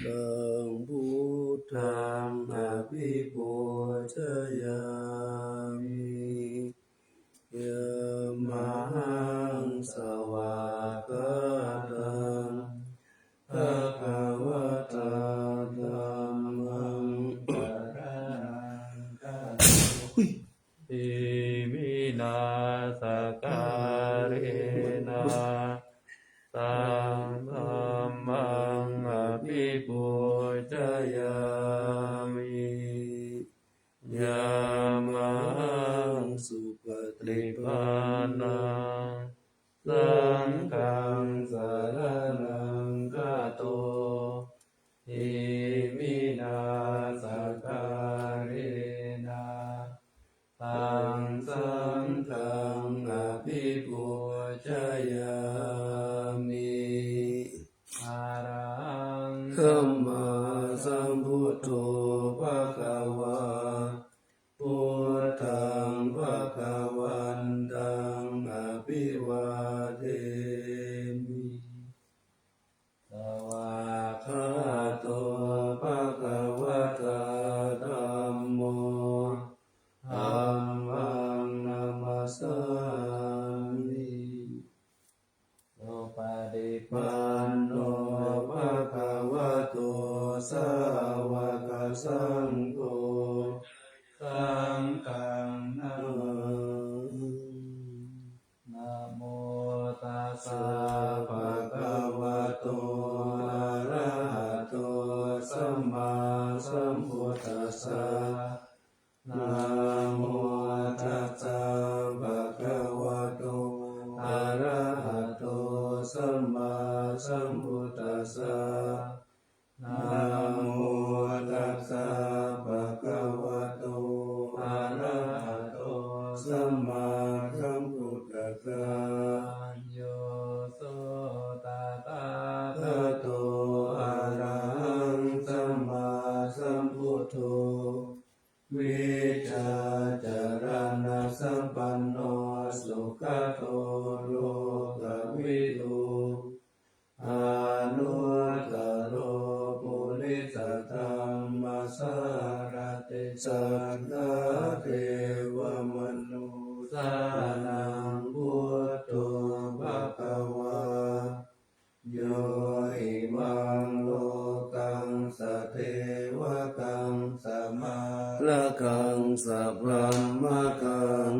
ตังพุทธังอภิปูชยามิยามหังสวากขาตังภะคะวะตาธัมมังสรณังคัจฉามิอิมินาสการเณสังฆัมมังอภิปูชยามิยามหังสุปฏิปันนังสังฆังสรณังคัจฉามิอิมินาสการเณตังสังฆังอภิปูชยามิอะระหังสัมมาสัมพุทโธภะคะวาพุทธังภะคะวันตังอภิวาเทมิสวากขาโตภะคะวะตาธัมโมธัมมังนัมมัสสามิสุปฏิปันโนภะคะวะโตสาวกสังโฆสังฆังนะโมตัสสะภะคะวะโตอะระหะโตสัมมาสัมพุทธัสสะนะโมตัสสะภะคะวะโตอะระหะโตสัมมาสัมพุทธัสสะนะโมตัสสะภะคะวะโตอะระหะโตสัมมาสัมพุทธัสสะโยโสตถาคตโตอะระหังสัมมาสัมพุทโธวิชาจารณะสัมปันโนสุขโตโลกวิทูอานุตตโรปุริสธรรมสารติสัทธาเทวมนุสานังพุทโธภควาโยอิมังโลกังสเทวกังสมาละกังสัพพมะกัง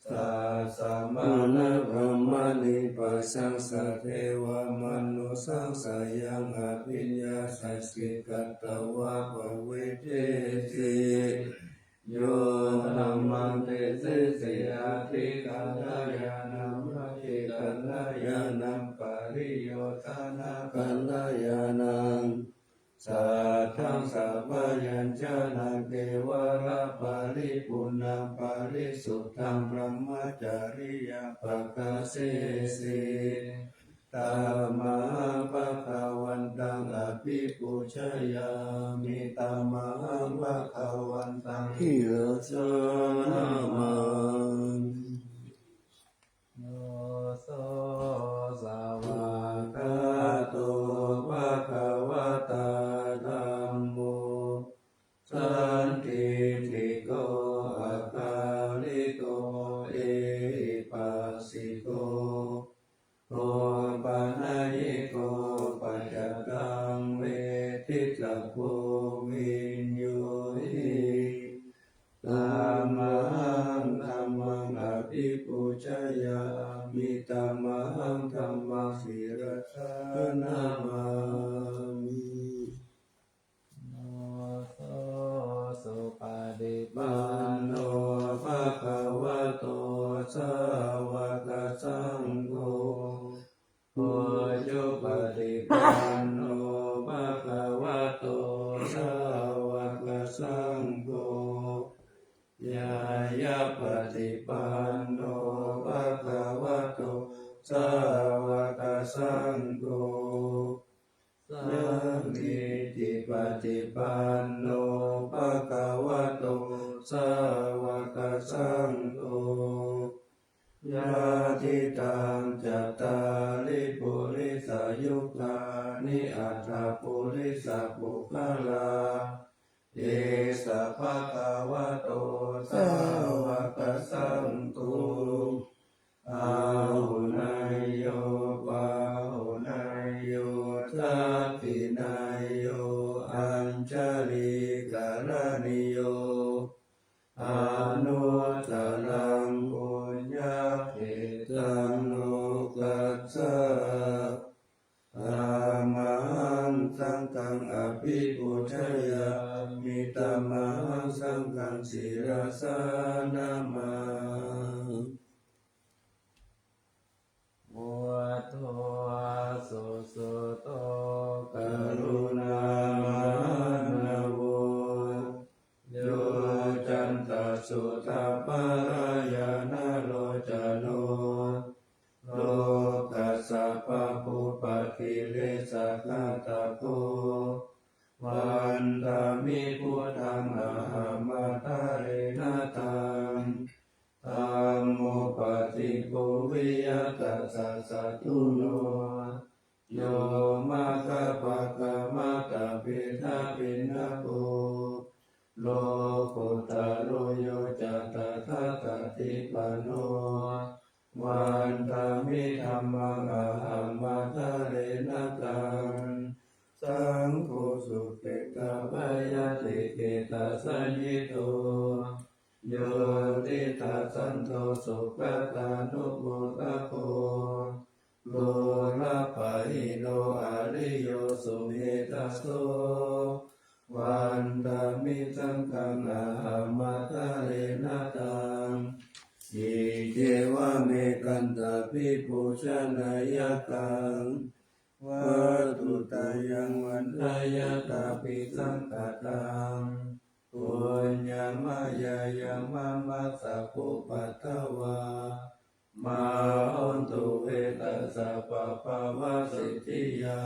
สัสสะมณะพรหมนิปัสสังสเทวมนุสังสยังอภิญญาสัสสิกัตตวะภเวเทติโยธัมมังเตสิสิอาทิกัลยานัมภคิกัลยานัมปริโยธานะกัลยานังสัทธังสัพพยัญชนะเทวราปาริปุณังปาริสุทธังพรหมจาริยปะกะเสสิตัมมังภะคะวันตังอภิปูชยามิตัมมังภะคะวันตังหิยสนามังโยโสสาวกขาโตภะคะวะตาธัมโมสันทิฏฐิโกอะคาลิโกเอหิปัสสิโกโอปัญญิโกปัจจตังเวทิตาโพวินโยหิธัมมังธัมมังอภิปูชยามิธัมมังธัมมังศิรสานามามิโนโสสุปฏิปันโนภะคะวะโตสาวกสังโฆโพชุปฏิปันโนภะคะวะโตสาวกสังโฆญาญาปฏิปันโนภะคะวะโตสาวกสังโฆสังฆิติปฏิปันโนภะคะวะโตสาวกสังโฆญาติตังจัตตาริปุริสย ยุคานิอัตถปุริสปุคลาเอสะภะคะวะโตสาวกสังโฆอาหุนายโยปาหุนายโยทัพพินายโยอัญชลีกรณิโยอนุตตรังปุญญาเขตังโลกัสสะธรรมังสังฆังอภิปุชยามิธัมมังสังฆังศิรสานามาวัตโตสุสุโตกรุณามานโวโยจันตสุตปารายานาโลจโนโลกัสสะปะปุปะกิเลสะฆาตโกวันตามิพุทธังอหัมมัตะเรนะตังธัมโมปฏิโกวิยตัสสะสัตตุโนโยมะคะปะกะมะตะปิทะปินะโกโลกุตตะโรโยจัตตะทะติปันโนวันตามิธัมมังอหัมมัตะเรนะตังสังโฆสุเกตะปะยะติเกตะสัญญิโตโยติทัสสันโตสุขตานุโมทะโกโลละปะหิโนอริโยสุเมธัสโสวันตามิสังฆังอหัมมัตะเรนะตังอิเทวะเมกันตะปิปุชนายตังวัตุตายังวันทายตาปิสังฆตังปุญญามายายังมัมมัสสะปุปัตตวามาหุนตุเวตัสสะปะปะวะสิทธิยา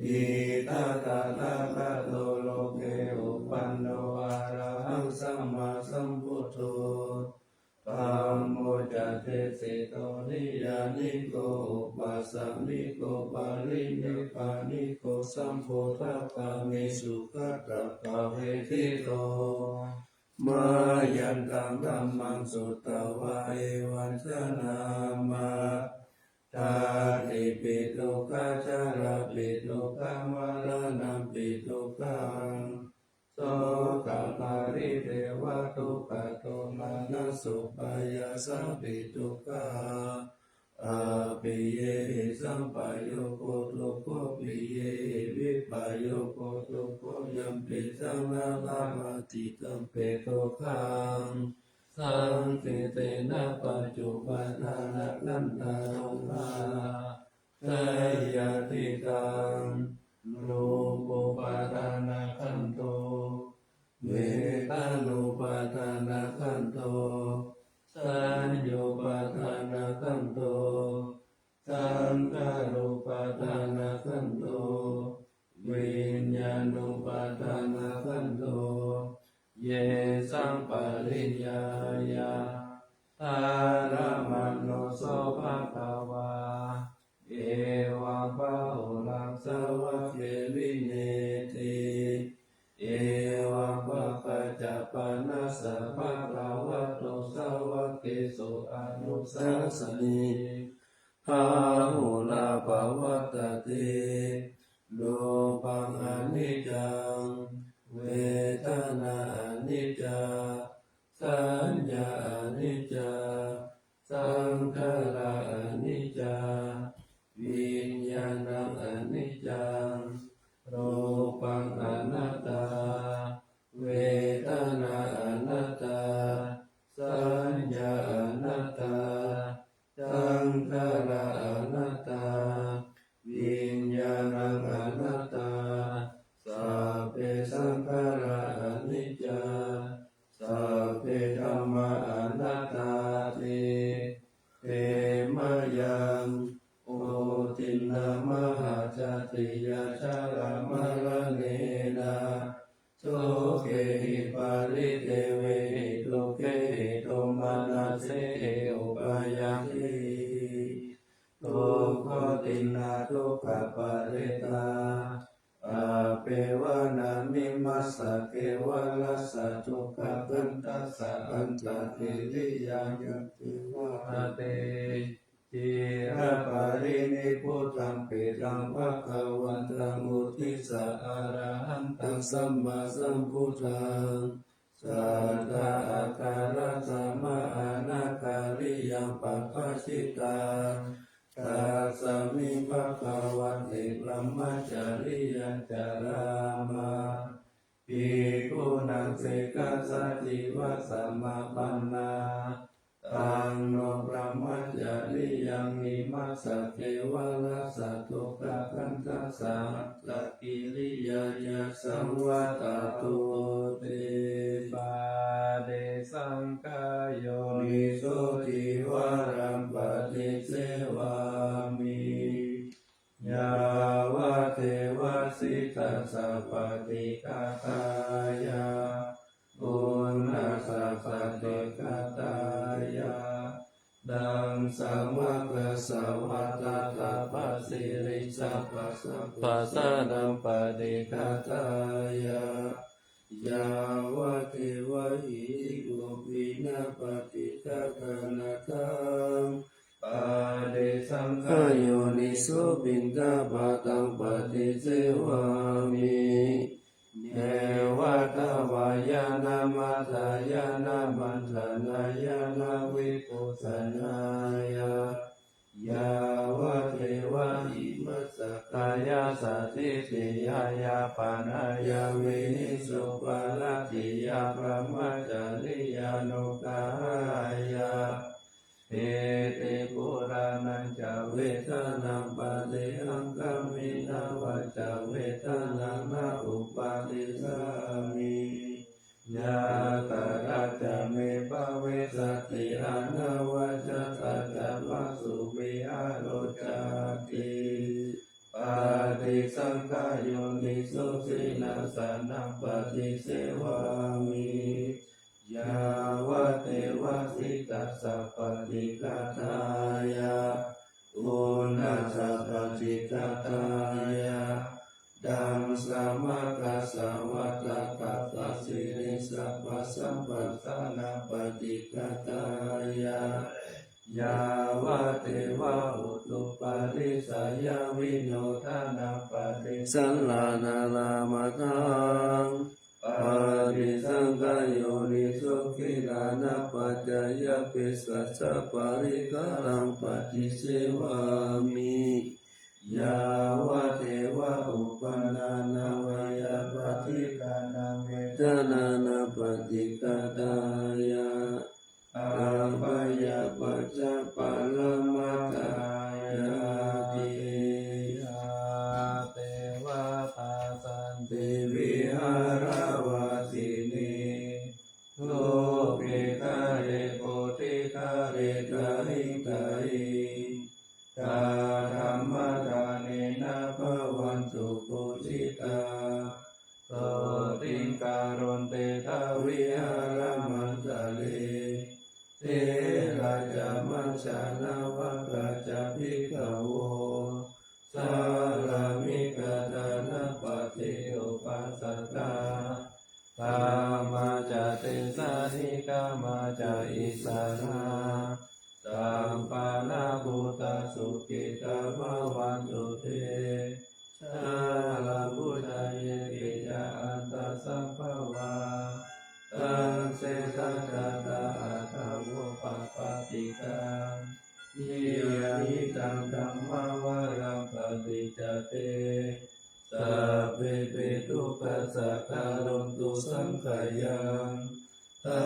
อิตาตาตาคาโตโลเกอุปันโนอะระหังสัมมาสัมพุทโธธัมโมจัตติสิโตนิยานิโกอุปัสสมิโกปารินิพพานิโกสัมโพธัพพะเมสุขตัพพะเวทิโตมายันตังธัมมังสุตตวะเอวัชนามาชาติปิทุกขชาลาปิทุกขังวรณัมปิทุกขังโสกปาริเทวทุกขโทมานะสุปายาสัมปิทุกขาอาปิเยหิสัมปะโยโคทุกโคปิเยหิวิปะโยโคทุกโคยัมปิสังนาลาภติตัมเปทุกขังสังคิเตนะปัจจุบันนานันตารุมาไสยติตังรูปุปาทานาคันโตเวทานุปาทานาคันโตสัญโยปาทานาคันโตสังขารุปาทานาคันโตวิญญาณุปาทานาคันโตเยสังปริญญายาทารมัณโนโสภะคะวาเอวังพะหุลังสวะเกวิเนติเอวังภะคะจะปะนัสสะภะคะวะโตสาวะเกสุอนุสาสนิภาหุลาภวัตติโลปังอนิจจังเวทนาอนิจจาสัญญาอนิจจาสังขาราอนิจจาวิญญาณังอนิจจังรูปังอนัตตาเวทนาอนัตตาสัญญาอนัตตาสังขาราอนัตตาวิญญาณังอนัตตาสัพเพสังขาราอนิจจาสัพเพธัมมาอนัตตาติเตมะยังโอตินามหาจติยาชาลามะระเนนะโสเกหิปาริเตเวหิตุเกหิโตมานาเสอุปายังทิทุกขตินาทุกขา ปริตาอาเปวานามิมัสสะเกวะลัสสะทุกขคันตัสสะอันตติริยายันติวะเตจิระปารินิพุทธังปิตังภะคะวันตังอุทิสะอะระหันตังสัมมาสัมพุทธังสัทธาอาการะสัมมาอานาคาริยังปัปปะชิตังตัสสมิภะคะวันติพรหมจาริยังจารามาภิกขุนังสิกขาสัจจิวะสัมมาปันนาตังโนพรหมจาริยังมิมัสสะเทวะลัสสะทุกขคันตัสสะตะกิริยายะสังวัตตุเตปาเดสังกายโยนิโสทิวารัมปฏิเสวามิยาวะเทวสิตัสสะปฏิฆาตายาปุณณสัพพติฆาตายาดังสัมมากัสสะวัตตะปัสสิริสัพพะสัพพะสะนัมปฏิฆาตายายาวะเทวะหิโกปินะปฏิฆาตนาทังปาเดสังขโยนิโสปินทบาตังปฏิเสวามิเนวะตวายานามัตายานามันธนายานาวิปุสนายายาวะเทวะหิมัสสะกายาสัตติติยายาปานายาวินิสุปาลติยาพระมจาริยานุกายาเอติปุรานันจเวทนาปะเลหังกัมมินาวัจเวทนานาอุปาทิสามิยาตระจะเมปะเวสติอานาวัจตัจจะมัสสุวิอาโรจติปาติสังขโยนิโสสินาสนังปฏิเสวามิยาวะเทวะสิตัสสะปฏิฆาตายาอุณาสัพพจิตตายาดังสัมมากัสสะวัตตะปัสสิริสัพพะสัมปัสสะนาปฏิฆาตายายาวะเทวะอุตุปาริสายาวิโนทานาปฏิสัลลานาลามะทังปาริสังขโยนิสุขิลานะปัจจยปิสัจจปาริกาลังปฏิเสวามิยาวะเทวะอุปนานาวยาปฏิกานาเวทนานาปฏิกาตายาอาปายาปัจจปาลมัตตายาติอาเทวตาสันติวิหารวาสินีโลภิคาเรโกติคาเรกาหิกาหิกาธรรมดาเนนะภวันตุปุจิตาโสติงการุณเตทวิหารมันตะเลเทราจามัญชานาวกาจาภิกขโวสาลามิกตานาปฏิอุปัสสกากามาจเตสานิกามาจอิสาราสัมปานาภูตสุขิตาภวันตุเตชาลาพุทธายกิจาอันตสัมภวาตังเสตตาตาอัตถวปปติกังยิยานิตังธัมมาวารังปฏิจเตสัพเพเปตุปัสสะคารุนตุสังขยังตา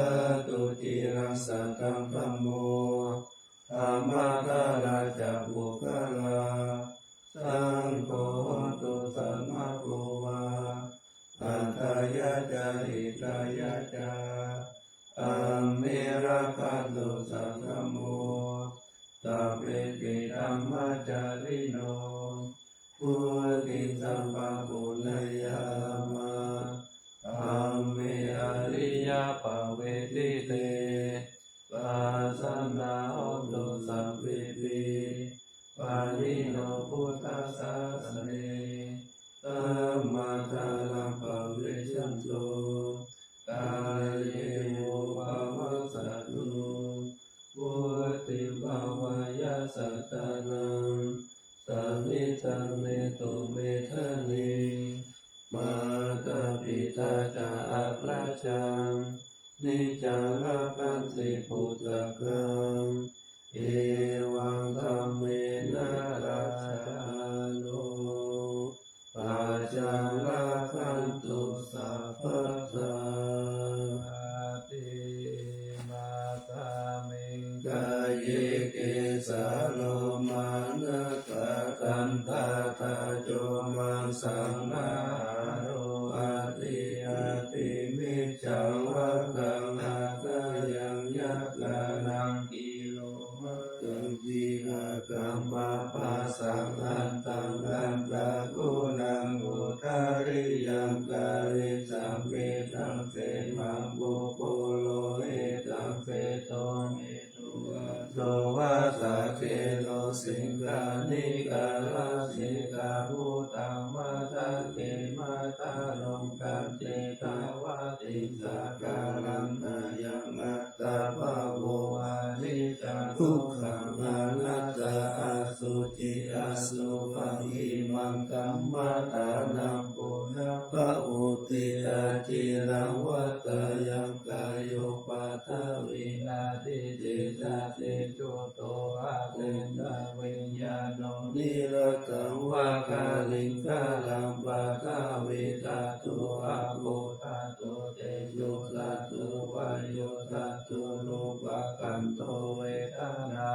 ตุจิรังสัตตังธัมโมธัมมาคาราจักขุคาราสังโฆตุสัมมาโกวาอัตถยะจาริตายะจาอัมเมระคันตุสัทธโมสัพเพปิธัมมจาริโนพุติสัมปัปุณยามะอัมเมอริยปเวทิเตปัสสนาโหตุสัพพิติปาลิโนพุทธศาส ตังเมตุเมทะนิมาตาปิตาจาอัปราชังนิจังรักขันติพุทธกังเอวังธัมเมนะราชานุปัจจังรักขันตุสัพพะทาติมาตามิงกายเยเกสาโลมานะกะกันตาตาโจมังสังนาโรอาติอาติมิจังวะกังอาคายังยักกานังกิโลมะตังวิหากัมมาปะสังอันตังอันตะกุนังอุทาริยังกาลิสัมเมตังเสมังโบโปโลเอตังเสโตเมตุโลวาสาเกโลสิงคานิกาลาสิกาภูตังมาตาเกมาตาลงกันเจตาวาติสาการังนายังอัตตาภาโวอานิจจทุกขังอนัตตาอสุจิอสุภังอิมังกัมมาตานังปุณะภะอุติอาจิรังวัตยังกายโยปัตถวินาทิจิตาติจุโตอาเตนะวิญญาโนนิรตังวากาลิงกาลังปะทาวิตาตุอาโภตาตุเตโยตาตุวายโยตาตุรูปะกันโตเวทนา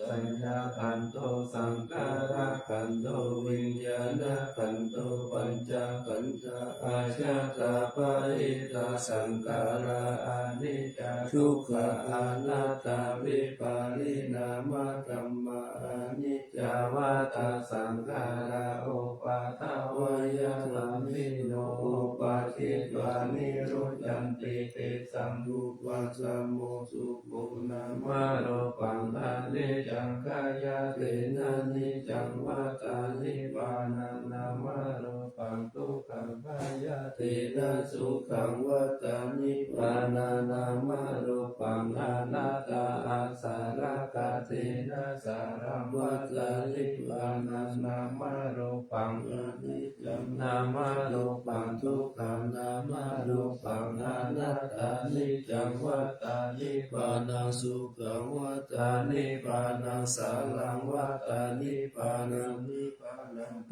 สัญญาขันโตสังขาระขันโตวิญญาณขันโตปัญจขันธอาชาตาปะอิตาสังขาราอานิจจทุกขอนัตตาวิปาริณามะกัมมาอานิจจาวาตาสังขาราอุปาทวายาสัมมิโนอุปาทิตวานิโรจันติเตสัมรูปะสัมโมสุปุณามะโรปังอานิจจังกายาเตนะนิจจังวัตานิปานังนามะโรปังทุกขังกายาเตนะสุขังวัตานิปานานา มะรูปังอนัตตาอาสารกะเทนะสารังวัฏลิปานัสนามะรูปังอนิจจังนามะรูปังทุกขังนามะรูปังอนัตตานิจจังวัฏลิปานังสุขังวัฏนิปานังสารังวัฏนิปานัง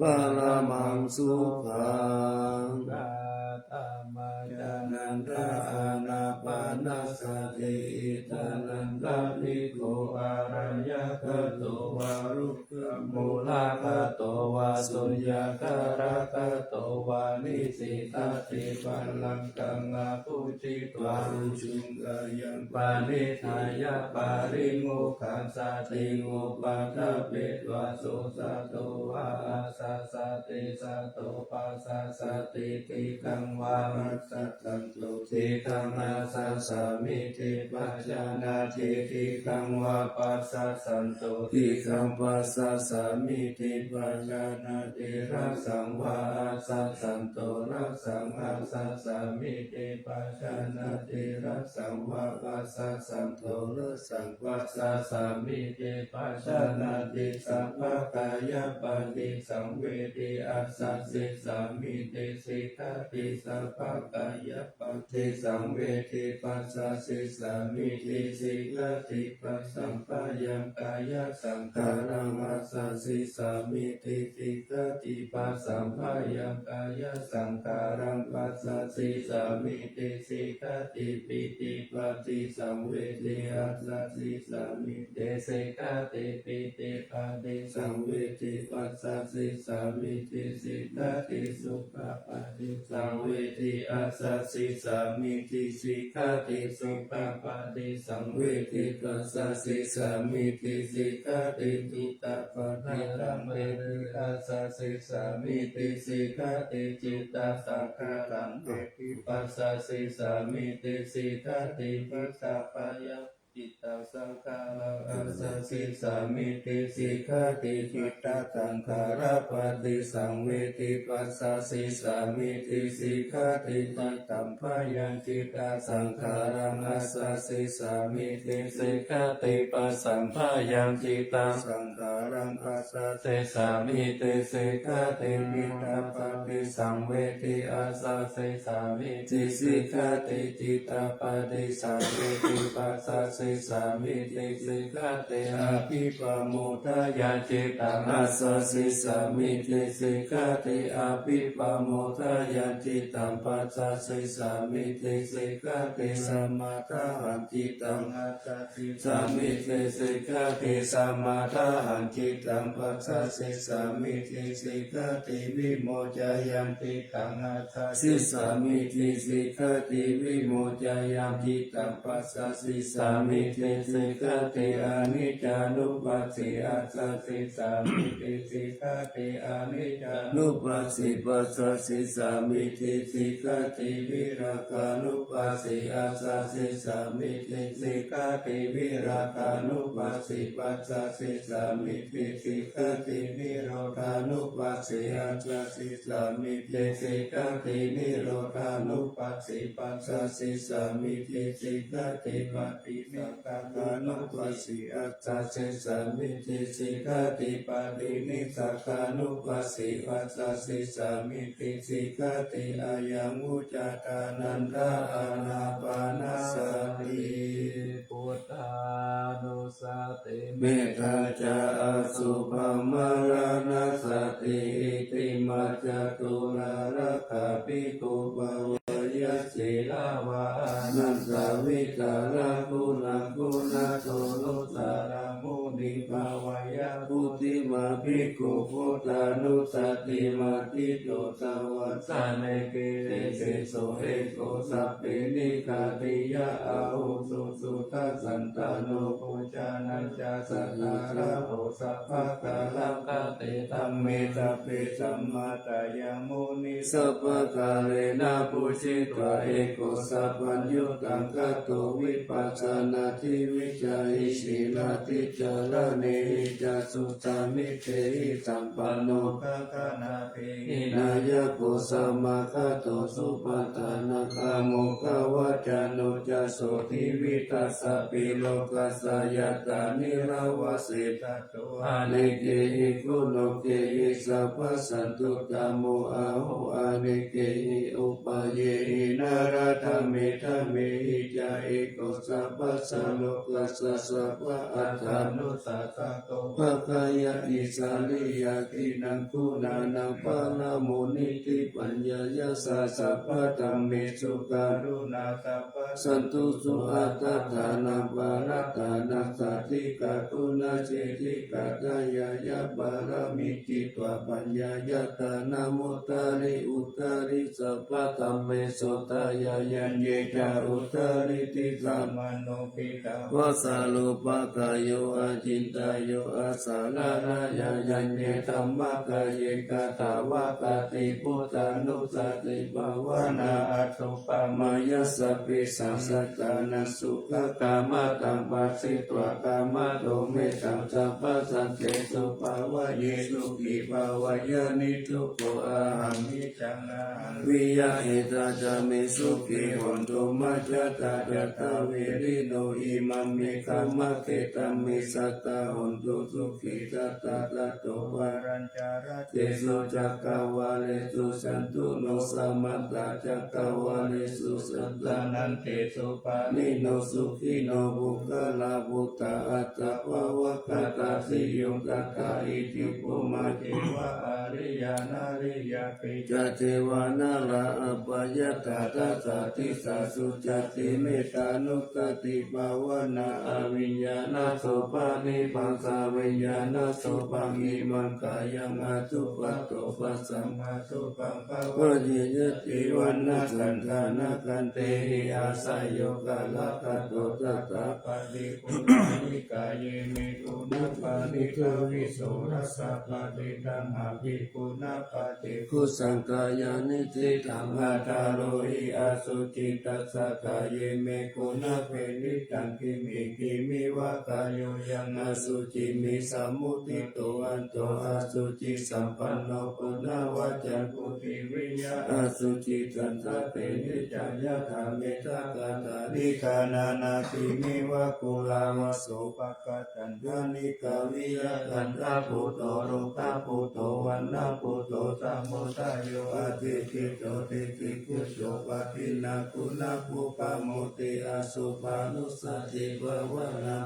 ปะละมังสุขังตามาจานันทาอานาปานาสติตานันตาภิกขุอารัญญกโตวารุกขมูลกโตวาสุญญการกโตวานิสิตาติปัลลังกังอาภูจิตวารุชุงกายังปานิทายาปาริโมขันสติโงปัฏฐเปตวาสุสัตโตวาอาสาสติสัตโตปัสสะสติติกังวารัสสัตตันตุทิกังอาสาสามิทิปัจจานาทิทิกังวาปัสสะสันตุทิกังปัสสะสามิทิปัจจานาทิรักสังวาอาสาสันตุรักสังอาสาสามิทิปัจจานาทิรักสังวาปัสสะสันตุรักสังปัสสะสามิทิปัจจานาทิสัพพกายปฏิสังเวทิอัสสะสิสามิทิสิกขาติสัพพกายปฏิสังเวทิปัสสะสิสามิทิสิกขาติปัสสัมปะยังกายสังขารังอัสสะสิสามิทิสิกขาติปัสสัมปะยังกายสังขารังปัสสะสิสามิทิสิกขาติปิติปฏิสังเวทิอัสสะสิสามิทิสิกขาติปิติปฏิสังเวทิปัสสะสิสามิทิสิกขาติสุขปฏิสังเวทิอัสสะสิสามิทิสิกขาติสุขปฏิสังเวทิปัสสะสิสามิทิสิกขาติจิตตปฏิสังเวทิอัสสะสิสามิทิสิกขาติจิตตสังขารังเวทิปัสสะสิสามิทิสิกขาติปัสสะปะยะ จิตตังสังขารังอัสสะสิสามิติสิกขติจิตตสังขาราปฏิสังเวทิปัสสะสิสามิติสิกขติจิตตัมภยังจิตตสังขารังอัสสะสิสามิติสิกขติปัสสัมภยังจิตตสังขารังอัสสะสิสามิติสิกขติจิตตปฏิสังเวทิอัสสะสิสามิติสิกขติจิตตปฏิสังเวทิปัสสะสิสามิติสิกขติอภิปโมทายาจิตตังอัสสะสิสามิติสิกขติอภิปโมทายาจิตตังปัสสะสิสามิติสิกขติสมาทาหันจิตตังอัสสะสิสามิติสิกขติสมาทาหันจิตตังปัสสะสิสามิติสิกขติวิโมจายังจิตตังอัสสะสิสามิติสิกขติวิโมจายังจิตตังปัสสะสิสามิติสิกขติอนิจจานุปัสสิอัสสะสิสามิติสิกขติอนิจจานุปัสสิปัสสะสิสามิติสิกขติวิราคานุปัสสิอัสสะสิสามิติสิกขติวิราคานุปัสสิปัสสะสิสามิติสิกขตินิโรธานุปัสสิอัสสะสิสามิติสิกขตินิโรธานุปัสสิปัสสะสิสามิติสิกขติปฏิสังขารนุปัสสิอัสสะสิสามิติสิกขติปฏินิสังขานุปัสสิปัสสะสิสามิติสิกขติอายังอุจจตานันทาอานาปานาสติพุทธานุสติเมตตาจาอสุภมรณสติอิติมัจจตุราระคาปิตุภวยสิลาวานันสาวิตาราคุณาคุณาโตโลสารามุนิภาวายาพุติมาภิกขุพุทธานุสติมาทิโตสวัสสะเนเกเรเสโสเอโกสัพเพนิคาติยะอาหุสุสุทัสสันตโนปุจานัญจาสัทธาระโหสัพพะกาลังกเตธัมเมตัพเพสัมมาตายามุนิสัพพะกาเลนะปุชิตวะเอโกสัพพัญญุตังกัตโตวิปัสสนาทิวิจายิสีลาติจารเนหิจาสุตามิเตหิสัมปันโนภะคะนาเทหินายะโกสัมมาคะโตสุปตานาคาโมกวัจจานุจัสโสทิวิตัสสะปิโลกัสสะยตานิราวสิตัตโตอะเนเกหิกุโนเกหิสัพพสันตุตโมอาหุอะเนเกหิอุปาเยหินาราธเมธเมหิจาเอโกสัพพสัลโลกัสสะสัพพะอัฏฐานุสัสสะโตภะคะยะอิสาลิยาคินังคุณานังปานาโมนิติปัญญายะสะสัพพะธัมเมสุการุณาสัพพะสันตุสุอัตถานังปารัตถานัสสติกาคุณาเจติกาตายายะบารมิจิตวะปัญญายะตานามุตตาริอุตตาริสัพพะธัมเมสุตายายัญเยจาอุตตาริติสัมมโนปิตาวะสาลุปะกายโยอาจินตายโยอาสาลารายายัญเยธัมมะกายเยกะตาวะกติพุทธานุสติภาวนาอัตถุปมายสสพพิสังสัตตานัสสุขกามตังปัสสิตวะกามโตเมตังสัพพสันเตสุภาวะเยสุขิภาวะยานิทุโกอาหังนิจังนาวิยะเหตาจามิสุขิหนตุมัจจตาจตาเวริโนอิมัมมิคัมมะเกตัมมิสัตตาหนตุสุขิตัตตะตะโตวารัญจารเตสุจักขวาเลสุสันตุโนสัมมัตตาจักขวาเลสุสัตตานันเตสุปานิโนสุขิโนบุคลาภุตตาอัตตะภวะคตาสิยุงตัตตาอิติปุมาเจวะอริยานาริยาปิจเทวานาลาอปยตาทัสสะทิสาสุจติเมตตานุตติภาวนาอวิญญาณโสภานิปังสาวิญญาณโสภามิมังกายังอตุปัตโตปัสสัมมา สุปังภวะยิยติวันนาสันทานาคันเตหิอาศัยโยกาลกัตโตตัสสะปะริปุรานิกายเมตุนาปาริทวิโสรัสสะปะริตังอภิปุนาปะติคุสังกายานิจิตังอาตาโรหิอาสุจิตัสสะกายเมกุณเปนิตังกิมิวะกายโยยังอาสุจิมิสัมมุติโตอันโตอาสุจิสัมปันโนปุณวัจจันปุติวิยะอาสุจิตันตะเปนิจายะธรรมิตากาตาดิคานานาติมิวะกุลาวะโสภกตันทานิกาวิยะกันตาปุโตโรตาปุโตวันนาปุโตสัมโมทายโยอาทิติโตติติกุโสปะทินาคุณาภูปะโมติอาสุปานุสติภวนา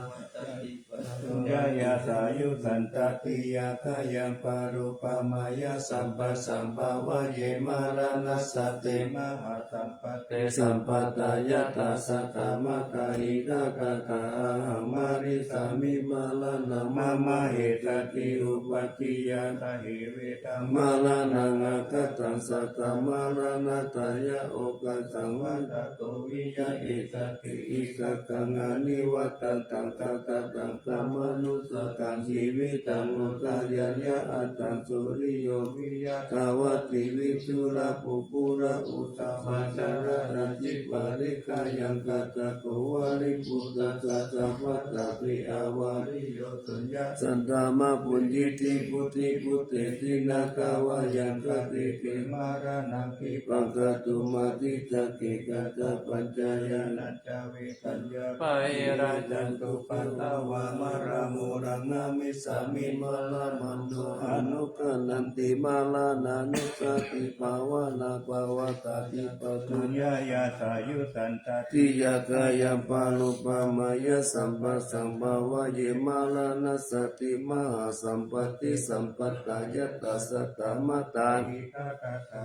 สุญญายาสายุสันตติยาคายังปารุปามายาสัมปัสสัมภาวะเยมารานัสสติมหาสัมปเตสัมปตายาตาสัตตมะตาหิตากาตาหังมาริสามิมาลานามามาเหตติอุปัฏฐิยาตาหิเวตังมาลานังอาคัตตังสัตตมารานาตายะโอกาสังวันตโตวิยะเอตติอิกขังอานิวัตตังตังตาตาตังสัมมนุสกังชีวิตังอุตายายะอัตตังสุริโยวิยะทาวติวิชุระปุปุระอุตตมัจาระนันจิปาริกายังกัตตะโกวาริปุตตะสัพพะตะปิอาวาริโยสุญญาสันตามะปุญญิติพุทธิพุทเตตินากาวายังกติปิมารานังปิปังกตุมาติตะเกกะตะปัญจายานัจจเวตัญญาปะเอราจันตุปัตตวามะระโมรังนามิสามิมาลามันโนอนุกนันติมาลานานุสติภาวนาภาวตาติปัจจุญญาสายุสันตติยากายังปานุปามายะสัมปัสสัมภาวะเยมาลานัสสติมหาสัมปติสัมปัตตายะตัสสะตมะตาหิตาตาตา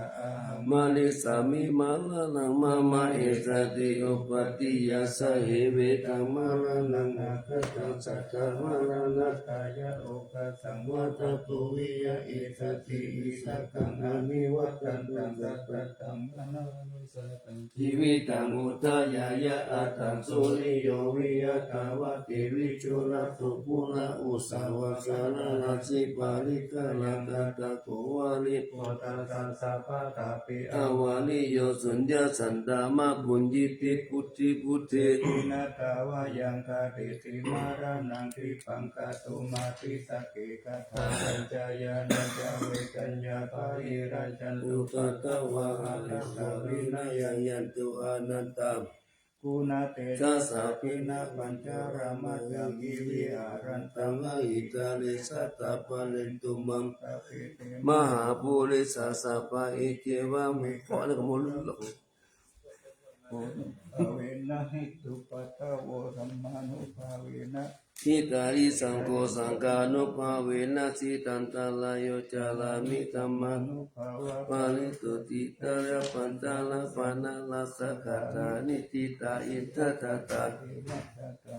มาลิสามิมาลานังมามาเอสติอุปติยาสเหเวตังมาลานังอาคัตตังสัตตมาลานัตตายะโอกาสังวัตตุวิยะเอสติอิสักขังอานิวัตตังตังสัตตังมนานุสตังชีวิตังอุตายายะอัตตังสุริโยวิยะทาวติวิชุระสุปุระอุสาวะสานาราสิปาริกาลังกัตตะโกวาลิโพตัสสะสัพพะตาปิอาวาลิโยสุญญาสันตามะปุญญิติพุทธิพุทเตตินาตาวายังกาติติมารานังทิปังกาตุมาติสะเกกะทาปัญจายานัจจเวกัญญาปาหิราจันตุตตะวะอะระตะวินายังยันตุอนันตังกุณเตชะสะพินะปัญจารามัจจังกิวิอารันตังอหิตาลิสัตตะปะเรนตุมังมหาภูริสัสสะปะอิเจวะมิขออะไรกับมุลละเวนะหิตุปัตตะโวสัมมานุภาเวนะทิตาริสังโฆสังฆานุภาเวนะสิตันตาลายโยจาลามิธัมมานุภาวะปาริตุติตระปัญจาลปานาลสักขาตานิติตาอินทตตา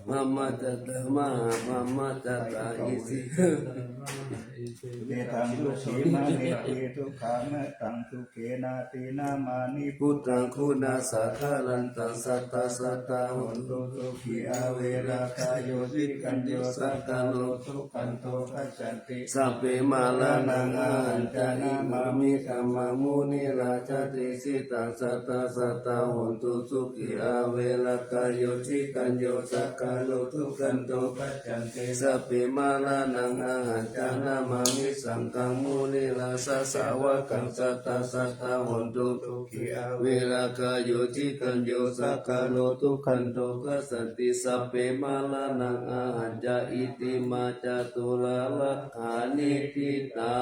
มัมมัตตะมหามัมมัตตะอิสิเดตังดุสีมานิติทุกขามะตังทุเกนาตินามานิพุทธังคุณาสัทธารันตังสัตตาสัตตาหุนตุสุขีอาเวราคาโยติกันโยสัตตาโลทุกันโตทัจจันติสัพเพมาลานังอาหันจานิมามิธัมมังมุนิราชติสิตังสัตตาสัตตาหุนตุสุขีอาเวราคาโยติกันโยสัตตาโลทุกันโตทัจจันติสัพเพมาลานังอาหันจานามามิสังฆังมุนิราสสาวกังสัตตาสัตตาหุนตุสุขีอาเวราคาโยติกันโยสัตตาโลทุกันโตทัจจันติสัพเพมาลานังอาหันจาอิติมาจาตุลาลักขานิทิตา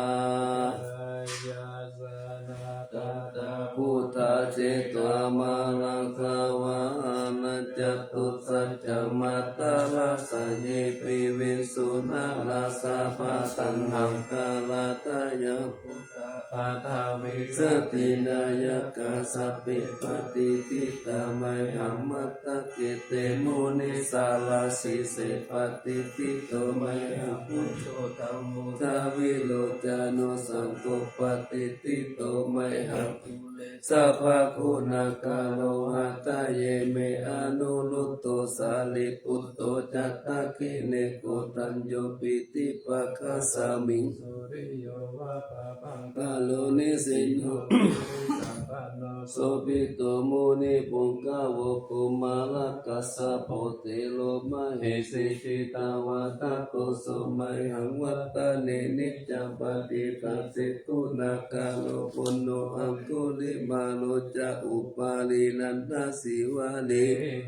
ยาสนาตตาพุทธเจตวามาลังสาวานัจจตุสา จจมัตตาลาสเยปิวิสุนาลาสาภาตังหังกาลาตายะพุทธาทาวิสตินายกาสัพพิปฏิทิตามัยหัมมัตตะเกเตมุนิสาลาสิเสปฏิทิโตมัยหัมพุทโธธัมโมทาวิโลจานุสังโฆปฏิทิโตมัยหัมพุสัพพะคุณากาโลหะตาเยเมอนุลุตโตสาลิปุตโตจัตตะคิเนโกตัญโยปิติปัคคะสามิงสุริโยวะปะปังกาโลนิสินโหโสปิโตมุนิปุงกาวะโกมาลกัสสะโพเตโลมะเหสิจิตาวะตะโกโสมัยหังวัตตะเนนิจจปฏิปัสสิกุณากาโลปุณโนอังคุลิมาโลจะอุปาลีนันทสิวะเล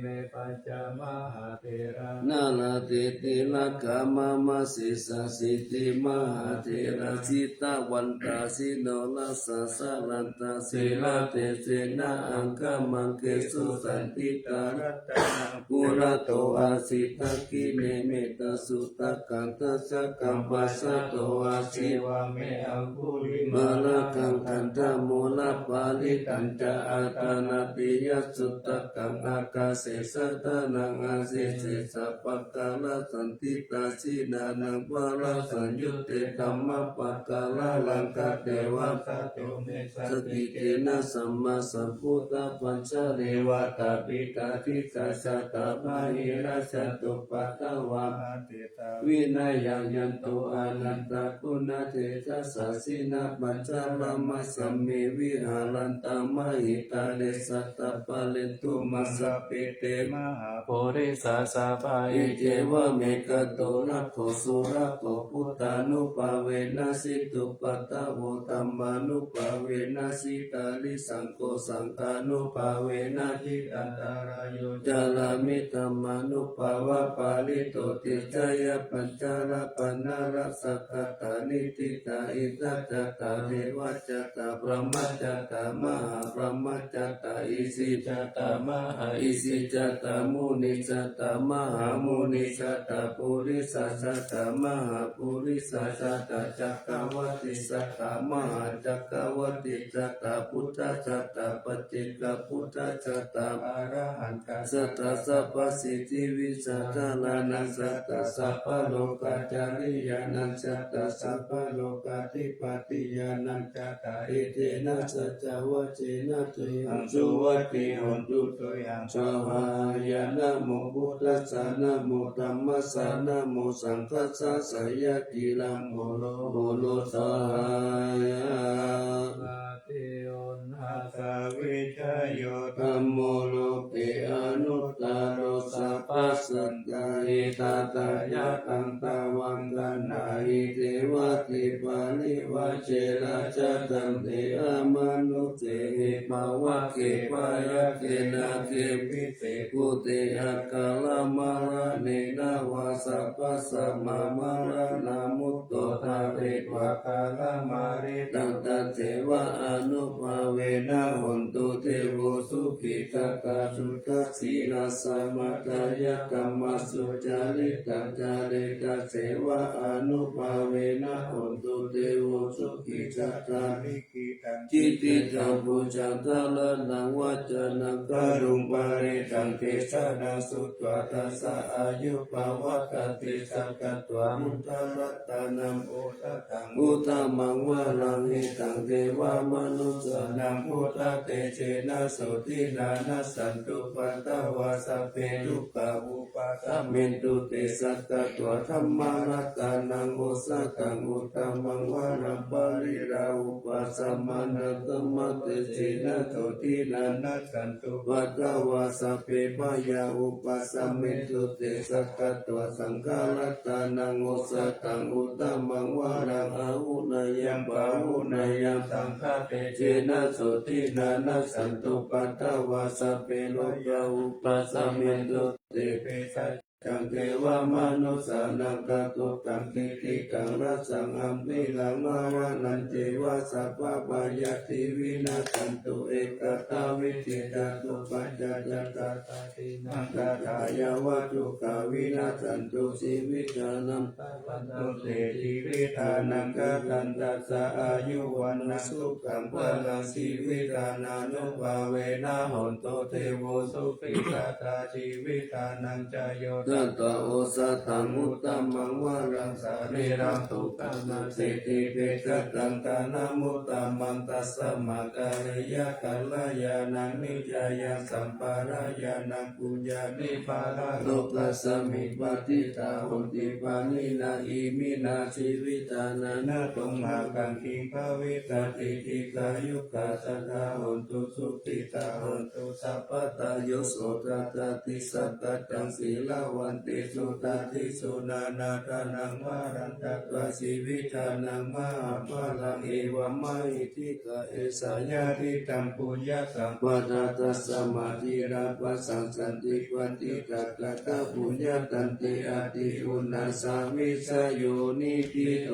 เมปัญจมหาเถระนาลาเตติละกามามสิสสิติมหาเถระสิตาวันตาสิโนลัสสะสลันตาสิลาเตเสนาอังคมังเกสุสันติการัตตาปุระโตอาสิตะกิเนเมตสุตะกันตสักกัมปัสสะโตอาสิวะเมอังคุลิมาลกังกันตโมลปาลิตัญจะอาตานาปิยสุตตะกังอากาเสสะตานังอาเสเสสัพพะกาลสันติตาสีนานังวาลสัญยุตเตธัมมะปะกาลลังกะเทวะตะโตเมสติเกนะสัมมาสัมพุทธปัญจเรวะตาปิตาทิสัสสะตาภะหิราชตุปัตตวะวินัยยังยันโตอานันตะคุณเทศะสัสสินะปัญจลมัสสัมมิวิหารันตามหิตาเลสัตตะปะเลตุมัสสะปิเตมหาโพธิสัสสะภาอิเจวะเมกะโตนะโคสุระโกพุทธานุภาเวนะสิตุปัตตะโวตัมมานุภาเวนะสิตาลิสังโฆสังฆานุภาเวนะทิอันตารายโยจาลามิธัมมานุภาวะปาลิโตติจายะปัญจารปันนารสักขตานิติตาอิทัจจตาเทวจัตตาพรหมจัตตามหาพรหมจัตตาอิสิจัตตามหาอิสิจัตตามุนิจัตตามหามุนิจัตตาปุริสัจัตตามหาปุริสัจัตตาจักขวัติสัตตามหาจักขวัติจัตตาพุทธจัตตาปฏิกพุทธจัตตาอรหันตสัตตาสัพพสิทธิวิสัตตาลานัสสัตตาสัพพโลกาจาริยานัสสัตตาสัพพโลกาธิปติยานันจัตตาอิเตนะสัจจวะเจนะตุยังสุวัติหันตุตุยังสหายานะโมพุทธัสสะนะโมธัมมัสสะนะโมสังฆัสสะสยะกิลังโมโลสหายาติโอนหัสสะวิชโยธัมโมโลเกอนุตตโรสัพพสัตตาหิตาตายะตังตาวังกันนาหิเทวติปาลิวะเจราชตังเตอะมนุเตหิภาวะเกปายะเกนะเกปิเตกุเตอะกาลมาระเนนะวาสัพพสัมมามาระนามุตโตทาเรวะกาลมาริตังตัเทวะอนุภาเวนะหนตุเทโวสุขิตกาสุทัสสีนาสมัตยกรรมสุจาริตัจาริตเสวะอนุภาเวนะหนตุเทโวสุขิตกามิกิตังจิติตังปุจันทะละนังวัจนังกรุงปาริตังเทสนาสุตวะทัสสะอายุภาวะกติสักตวามุตตะรัตตานังอุตตังอุตมังวะลังหิตังเทวามนุสสานังพุทธเตเชนะโสตินานัสสันตุปัตตวาสัพเพทุกขาอุปาสัมเมนตุเตสัตตะตัวธัมมารัตตานังโอสัตตังอุตมังวะรับบาลิราอุปสัมมานัตมะเตเชนะโสตินานัสสันตุปัตตวาสัพเพมายาอุปสัมเมนตุเตสัตตะตัวสังฆรัตตานังโอสัตตังอุตมังวะรังอาหุนยัมปาหุนยัมสังฆเตเชนะโสตินานัสสันตุปัตตวาสัพเพโลกาอุปสัมเมนตุเตเปสั กังเทวามนุสานังกะตุกังกิติกังรัสสังอัมปิลังมารานันเทวะสัพพะปายาติวินาสันตุเอกตาวิจิตาตุปัจจยตาตาตินังกะทายาวะตุกาวินาสันตุสีวิจานังปันตุเตติวิธานังกะตันตัสสะอายุวันนะสุขังพลังสีวิธานานุภาเวนะหนโตเทโวสุขิสัตตาชีวิธานังจโยตัตตะโอสัตตังอุตตมังวารังสารีรังตุกังนาสิติเปกัตตังกานามุตตมังตัสสะมะการิยะกัลยานังนิจายาสัมปารายานังปุญญานิปาระโลกัสสมิปฏิตาหุติปานินาอิมินาชีวิตานานาตงมากังคิงภาวิตาติติกายุกาสตาหุนตุสุติตาหุนตุสัพพตาโยโสตตาติสัตตตังศีลาวันติสุตาติสุนานาทานังวารันตตวชีวิตานังมหาภลังเอวะมหิทิกะเอสายาติตังปุญญาสัมปนาตัสสมาธิราปัสสังสันติวันติกัตตะปุญญาตันติอาติอุณาสามิสโยนิพิโต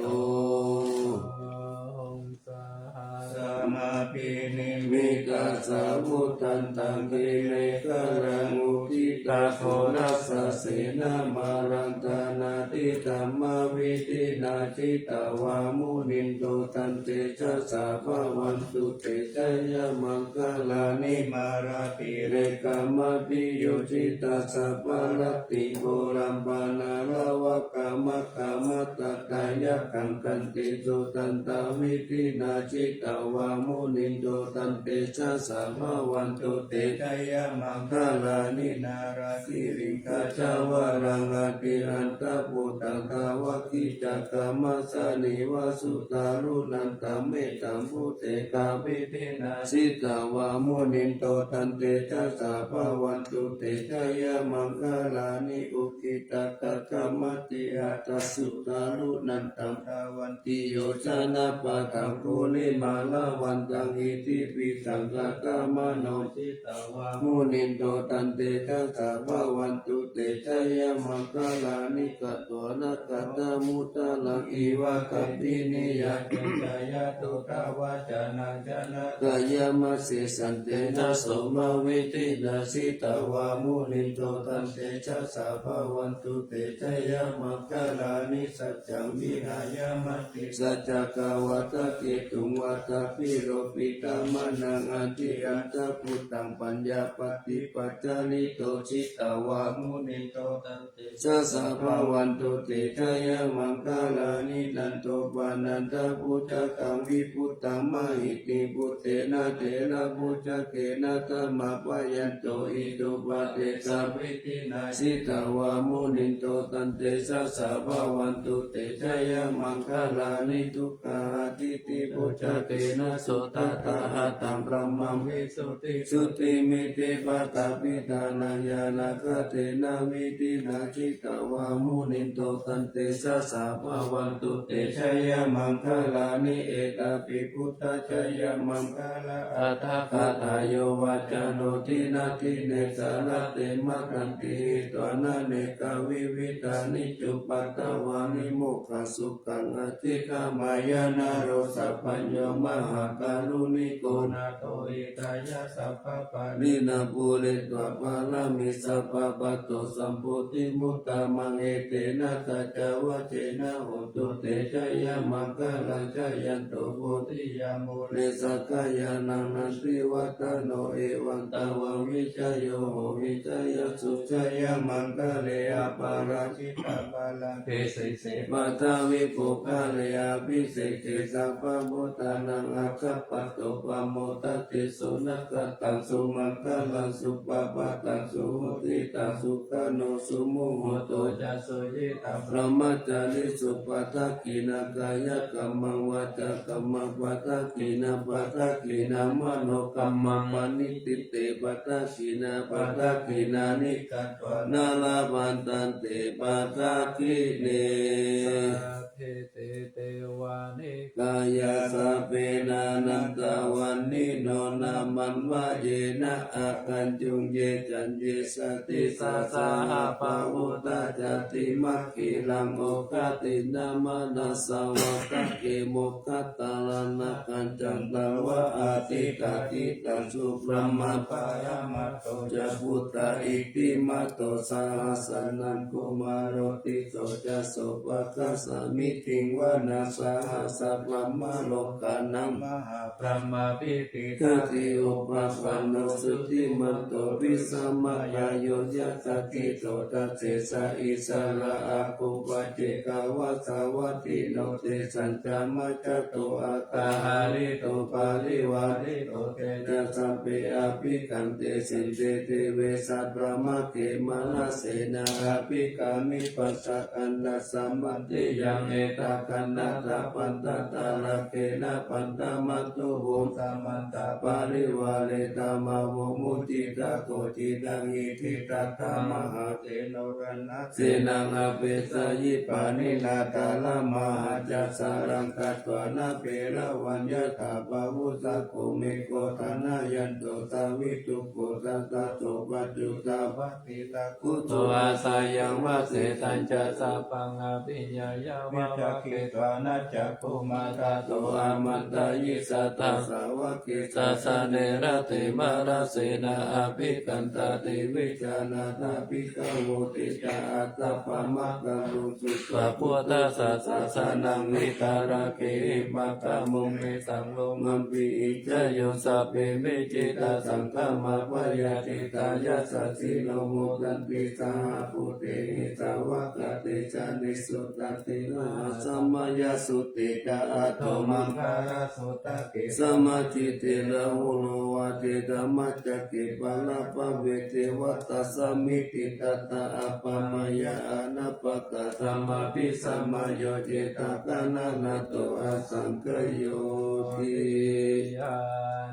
สมาปินิมิตาสาวุตันตังเกเมกะรังอุทิตาโคนัสสะเสนามารันตานาติธัมมาวิตินาจิตาวามุนินโตตันเตชะสาภวันตุเตชะยะมังคลานิมาราติเรกามปิโยจิตาสัพพะรติโกรัมปานาลาวะกามะกามะตะกายะกังกันติสุตันตาวิตินาจิตาวามุนินโตตันเตชะสาภวันตุเตชะยะมังคลานินาราสิริกาจาวรังอติรันตปุตตังทาวกิจักกัมมัสสานิวาสุตารุนันตเมตัมพุเตกาวิตินาสิตาวามุนินโตตันเตชะสาภวันตุเตชะยะมังคลานิอุกิตตะกัมมติอัตตสุตารุนันตัมทาวันติโยชนะปะตังภูริมาลาวันตังอิติปิสังฆกามโนจิตาวามุนินโตตันเตชะสาภวันตุเตชะยะมังคลานิกัตโตนะกัตตมุตตะลังอีวะกัปปินิยะเจจายะตุตาวาจานังจนะกายมัสสิสันเตนะโสมาวิตินาสิตาวามุนินโตตันเตชะสาภวันตุเตชะยะมังคลานิสัจจังวิหายามติสัจจกาวัตติตุงวัตปิโรปิตามนังอันติอันตพุตตังปัญญาปฏิปัจจานิโตจิตตาวามุนิโตตันเตชะสาภวันตุเตชะยะมังคลานินันโตปานันตพุทธกังวิพุตตังมหิติพุทเตนะเถระพุทธเกนะธรรมปยันโตอิตุปะเตสาวิตินาสิตาวามุนินโตตันเตชะสาภวันตุเตชะยะมังคลานิทุกขาทิติพุทธเตนะโสตตาหะตังพระมังวิสุติสุติมิติปัตตปิตานัญญานาคเตนะวิตินาจิตาวามุนินโตตันเตชะสาภวันตุเตชะยะมังคลานิเอตปิพุทธชยมังคลาอัตถคาทายโยวัจจโนทินาทิเนสารเตมะกันติตวนาเนกวิวิตานิจุปัตตวานิโมกขสุขังอธิกามายานาโรสัพพัญโยมหาการุณิโกนาโตอิตายะสัพพปานินาภูเรตวะปาลามิสัพพปัตโตสัมพุติมุตตามังเอเตนะสัจวะเจนะโหตุเตชะยะมังคลังชยันโตโพธิยามุเรสักายานังนันติวัตโนเอวันตาวังวิชโยโหวิชยสุชยมังคเลอปาราชิตาบาลังเทสิเสปัตาวิปุคาเลอภิเศกเกสัพพะมุตานังอัคคปัตโตปะโมตัสติสุนักตังสุมังคลังสุปปะตังสุหุติตังสุขโนสุมุโหโตจัสสุยิตังพระมัจจาริสุปทักขินากายกัมมังวาจากัมมังปทักขินาปทักขินามโนกัมมังปณิติเตปทักขินาปทักขินานิกัตวนาลาบันตันเตปทักขิเนสัพเพ เตเตวานิ กายสัพเพนานันตวันนิโนนามันวะเยนะอากันจุงเยจันเยสติสัสสะปะอุตาจติมัคคิลังโอกาตินามานัสสาวะตะเกโมกขตาลานะกันจันตวะอาติกาติตังสุพรหมปายามัตโตจะพุตตาอิติมัตโตสาสนังกุมารติโตจะโสภคัสสมิทิงวานาสาสัพพมะโลกานัง มหาพระมาปิติ ทติโอปะปันโนสุติมันโตวิสัมมาญาโยยัสสติโตตัสเสสะอิสระอาภุปัจเจกาวะสาวัตติโนเตสัญจามัจจโตอาตาหาริโตปาริวาริโตเตนะสัพเพอภิกันเตสินเตเตเวสัพพะมะเขมานะเสนาอภิกามิปัสสะกันตสัมปันติยังเอตากันนะตาปันตตาลเกนะปันตมัตตุโห สัมมันตา ปาริวาเลตามาวมุติตาโกจิตังอิทิตัตถามหาเตโนรันนะเสนังอเปสยิปานินาตาลมหาจัสสารังกัตวานาเประวันยถาปาวุสะโกเมโกธานายันโตสาวิตุโกตัสสะโตปัจจุตาภติตาคุโตอาสายังวะเสตัญจะสัพพังอภิญญายาวะ จักขิตวานัจจักขุมาตา โตอามันตายิสัตตาสาวกิสัสสะเนระเตมาราเสนาอภิกันตาติวิจานาตาปิกโวติจาอัตตปะมะกังรุสุปะพุทธาสัสสะนังวิตาระเกมะกะมุเมสังโลมัมปิอิจโยสัพเพเมจิตาสังฆมาปยาติตายาสัสสิโลโมตันปิสาปุเตหิสาวกเตจานิสุตตินาสัมมาญาสุติจาอัตโตมัง คาราสุตเก สมาธิเตระโหโลวะเตธรรมจักขิปะละปะเวเทวัตตสมิติตัตตะอัปปมายาอนัปปะกะสัมมาปิสัมมาโยเจตากานานาโตอสังคโยติ ยา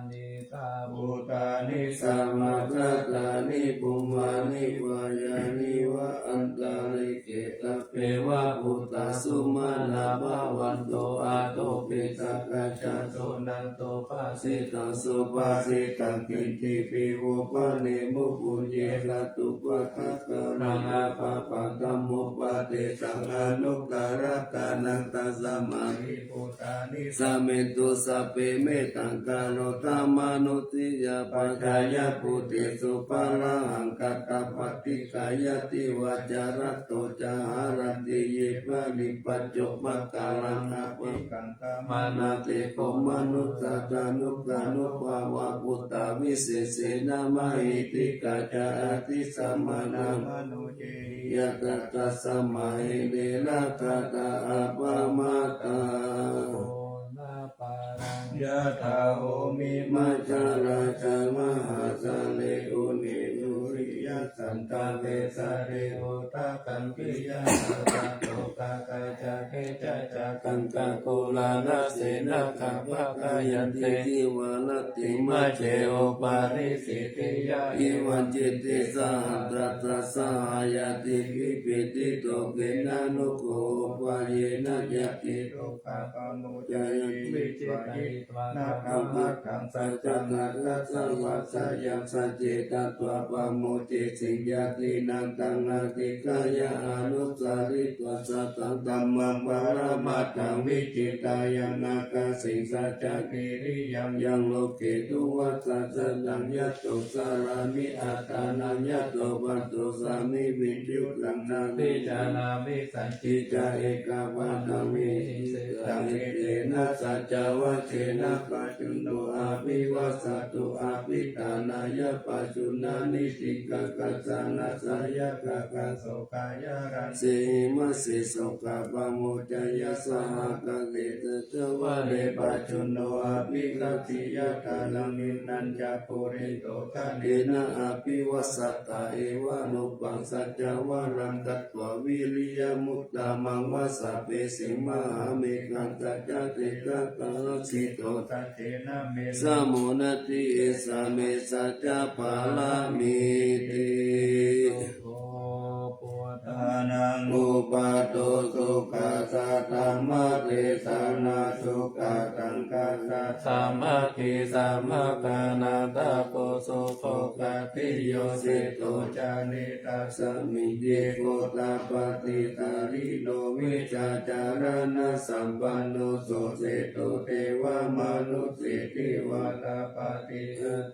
นิตาบุ อุตานิสัมมาทัตตานิปุมานิวายานิวะอันตาริเกตเปวะอุตตสุมานาภวันโตอาโตปิตากาจาโต นันโตภาสิ สิตังสุภาสิตังกินติปิโวปะเนมุปุญเยละตุปะคะกะรังอาปะปะตัมโมปะเตสังอนุการะกานังตัสสมาหิ ภูตานิ สัมเมตุสัพเพเมตังกาโรธรรมานุติยาปัจจายปุติสุปาลังกัตตปฏิกายติวาจารัตโตจาหารติเยปะนิปัจจุมักกาลังอาภิ กันตา มา มา นาเตโกมนุตตะตานุกานุภาวะพุตตาวิเศษเสนามหิติกาจาติสัมมานัง มนุเจ ยะตตะสัมมาหิเดละตะตะอะปะมาตา โอนาปารัง ยะถาโหมิมัจจาราชมหาสะเลอุนินุริยสันตาเวสะเรโอตาคันปิยะสัตตะโตกะกะจะเกจะจะกังกะโกลานะเสนะขัปะกะยันเตทิวาลติมาเจโอปาริสิติยะอิวันจิตติสหันตัสสะสหายติปิปิติโตเกนะนุโกปะเยนะยะติโต ปาปามุจ จายัน วิ วิ จิ จิ ต ต ติ ติ ตวา นา นา คา คา มา มา กั กั ง ง สั สั จ จ จ จ นา นา รั รั ส ส ส วั วั ส ส ส ยั ยัง สัจเจตัตวะปะโมติสิยาตินันตังอาติกายาอนุสาริตวสัตตังธัมมังปรมัตถังวิจิตายังนาคาสิงสัจจกิริยังยังโลเกตุวัสสะนังยัตโตสารามิอัตตานังยัตโตปัตโตสามิวิญญุตังนา พิ มิ จานามิสัจจิ จิจาเอกาวันนามิสังเอนะสัจจวัชเชนะปัจจุโนอาภิวัสสตุอาภิตานายะปัจจุนานิสิกะกัจจานะสายะกะกะ โสกายารัน เสมาเสโสกะปะโมจยสหกะเกตเตวะเรปัจจุโนอาภิกัตติยะตานังนินันจะปุริโตกะเนนะอาภิวัสสตาเอวะโนปังสัจจวารังตัตวะวิริยมุตตามังวัสสะเปสิมหาเมกังสัจจเตกะกะสิโต สัจเจนะเม สมุนติเอสะเมสัจจปาลามิติ โกปุถ านังอุปาโตสุขัสสะธัมมะเทศนาสุขะตังคัสสะสัมมาทิสัมมาคานาตาโปสุโภคติโยสิโตจานิตัสสมิเยโกตาปฏิตาริโนวิจาจารณะสัมปันโนโสเสโตเทวมนุสสิทิวาตาปฏิ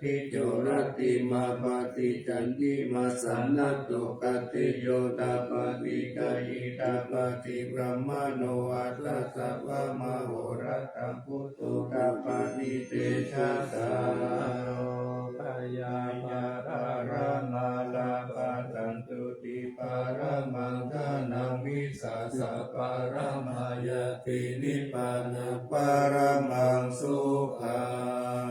ทิโจรติมาปฏิจันติมาสันนัตโตกติโยตาปฏิกายิตาปฏิบรมโนอัตตะวะมโหรัตตังพุทโธตาปฏิเตชะสาโรปยาปารามาลาปะตันตุติปารมังคานังวิสัสสะปารมายตินิพพานะปารมังสุขัง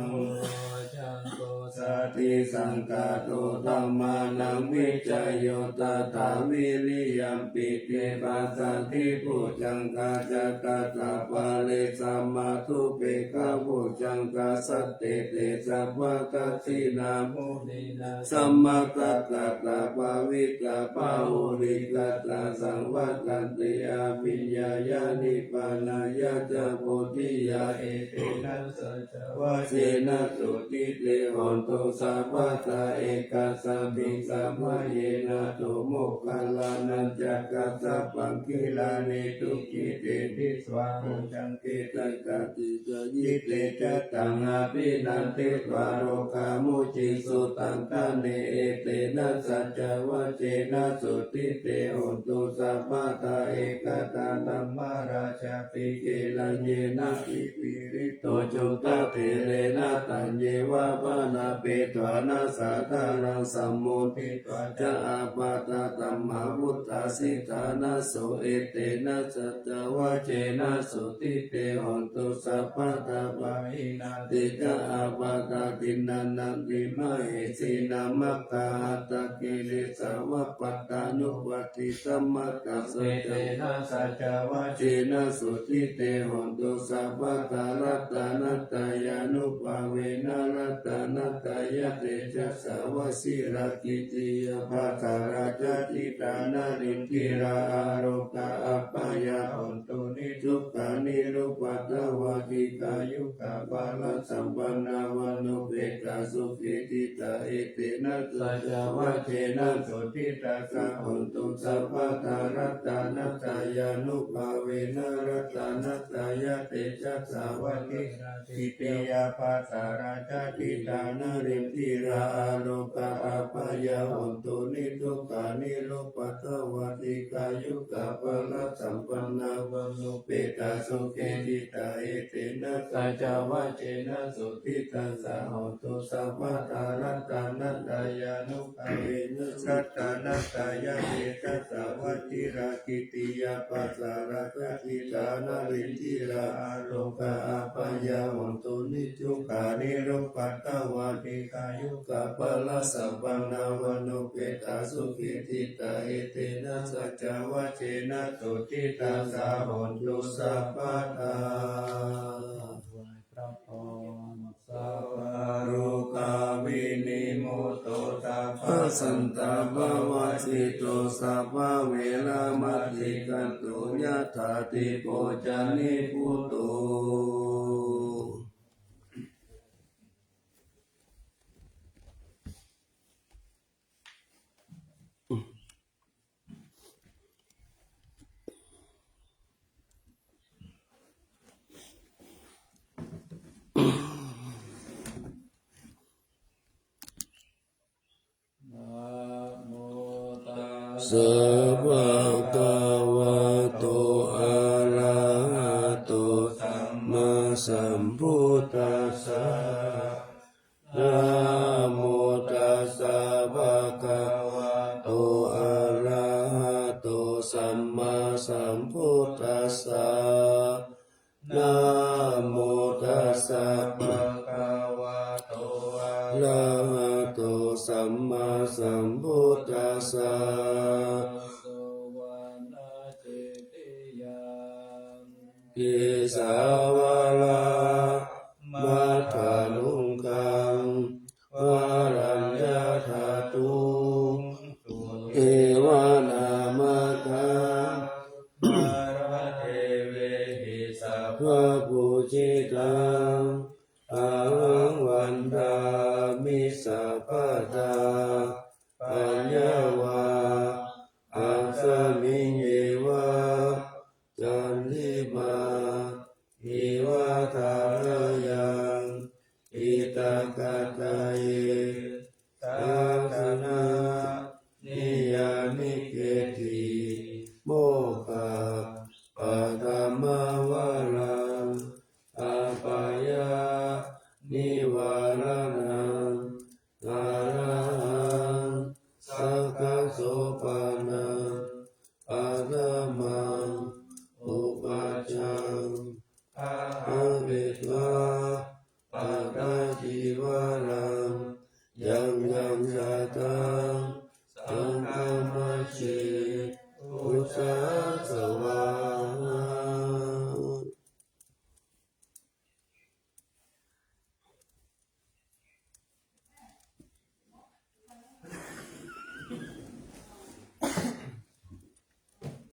จันโตสัตติสังกาโตธัมมานังวิจโยตถาวิริยัมปิเตปัสสัทธิปุจังกาจักตตาปะเลสัมมาทุเปกะปุจังกาสัตเตเตสัพพะกัสสินามุนีนาสัมมาตัตตะตาปะวิตาปะอุริกัตตาสังวัตตันติอาปิญญายานิพพานายะจะโพธิยาเอเตนะสัจวะเจนะสุติเตหนตุสัพพะตาเอกาสัมภิสัมภะเยนะตุโมกขัลลานันจักกัสสะปังคิลานิทุกิเตทิสวาหุจังเกตังกติจยิเตจัตตังอาภินันติวาโรคามุจิสุตังคะเนเอเตนะสัจวะเจนะสุติเตหนตุสัพพะตาเอกตาธัมมาราชาปิเกลัญเยนะอิปิริโตจุตเถเรนะตัญเยวะปะนาเปตวานาสาธารังสัมโมทิตวะจะอาปาตาตัมมาวุตตาสิทานาโสเอเตนะสัจวะเจนะสุติเตหนตุสัพพะตาปะหินาติกะอาปาตาตินันนันติมะเหสีนามัคคาตะกิเลสาวะปัตตานุวัติสัมมัตตสัจเตนะสัจวะเจนะสุติเตหนตุสัพพะตารัตตานัตตายานุภาเวนะรัตตานัตตายะเตจัสสาวะสิรากิติยภาคาราชติตานาริกิราอาโรกาอัปปายาหนตุนิทุกขานิรุปัตตวะกิกายุกาภาลสัมปันนาวันโนเบกาสุขิติตาเอเตนะสัจวะเจนะสุติตาสะหนตุสัพพะตารัตตานัตตายานุภาเวนะรัตตานัตตายะเตจัสสาวะกิติเตยาภาสาราชติตานาริติราอาโลกาอัปปายาหนตุนิทุกขานิโรปัตตวะติกายุกาภละสัมปันนาวันโนเปตาสุเกติตาเอเตนะสัจวะเจนะสุติตาสะหนตุสัพพะตารัตตานัตตายานุภาเวนะรัตตานัตตายะเตจัสสาวะติรากิติยาปัสสาราชติตานาริติราอาโลกาอัปปายาหนตุนิทุกขานิโรปัตตวะติกายุกาภละสัมปันนาวันโนเปตาสุขิติตาเอเตนะสัจวะเจนะสุติตาสาหนตุสัพพะตาพระพรสัพพะ โรกาวินิโมโตสัพพะสันตาภวะสิโตสัพพะเวลามัตติกันตุยะถาติโพจานิพุตโตนะโมตัส สัพพะคะวะโตอะระหะโตสัมมาสัมพุทธัสสะนะโมตัสสะภะคะวะโตอะระหะโตสัมมาสัมพุทธัสสะนะโมตัสสะภะคะวะโตอะระหะโตสัมมาสัมพุทธัสสะ สวรรณเจติยัง อิสาวาลามัทธาลุงคังวารัญญาธาตุเอวานามา วันดามิสัพพทาปัญญาวาอาสมิงเยวะจันทิมาอิวะทารยังอิตากาตายตาธนานิยานิเกติโมกขปัตมาวารังอาปายานิวารนังอารังสังฆโสปานังปัตมังอุปัชฌังอภิวา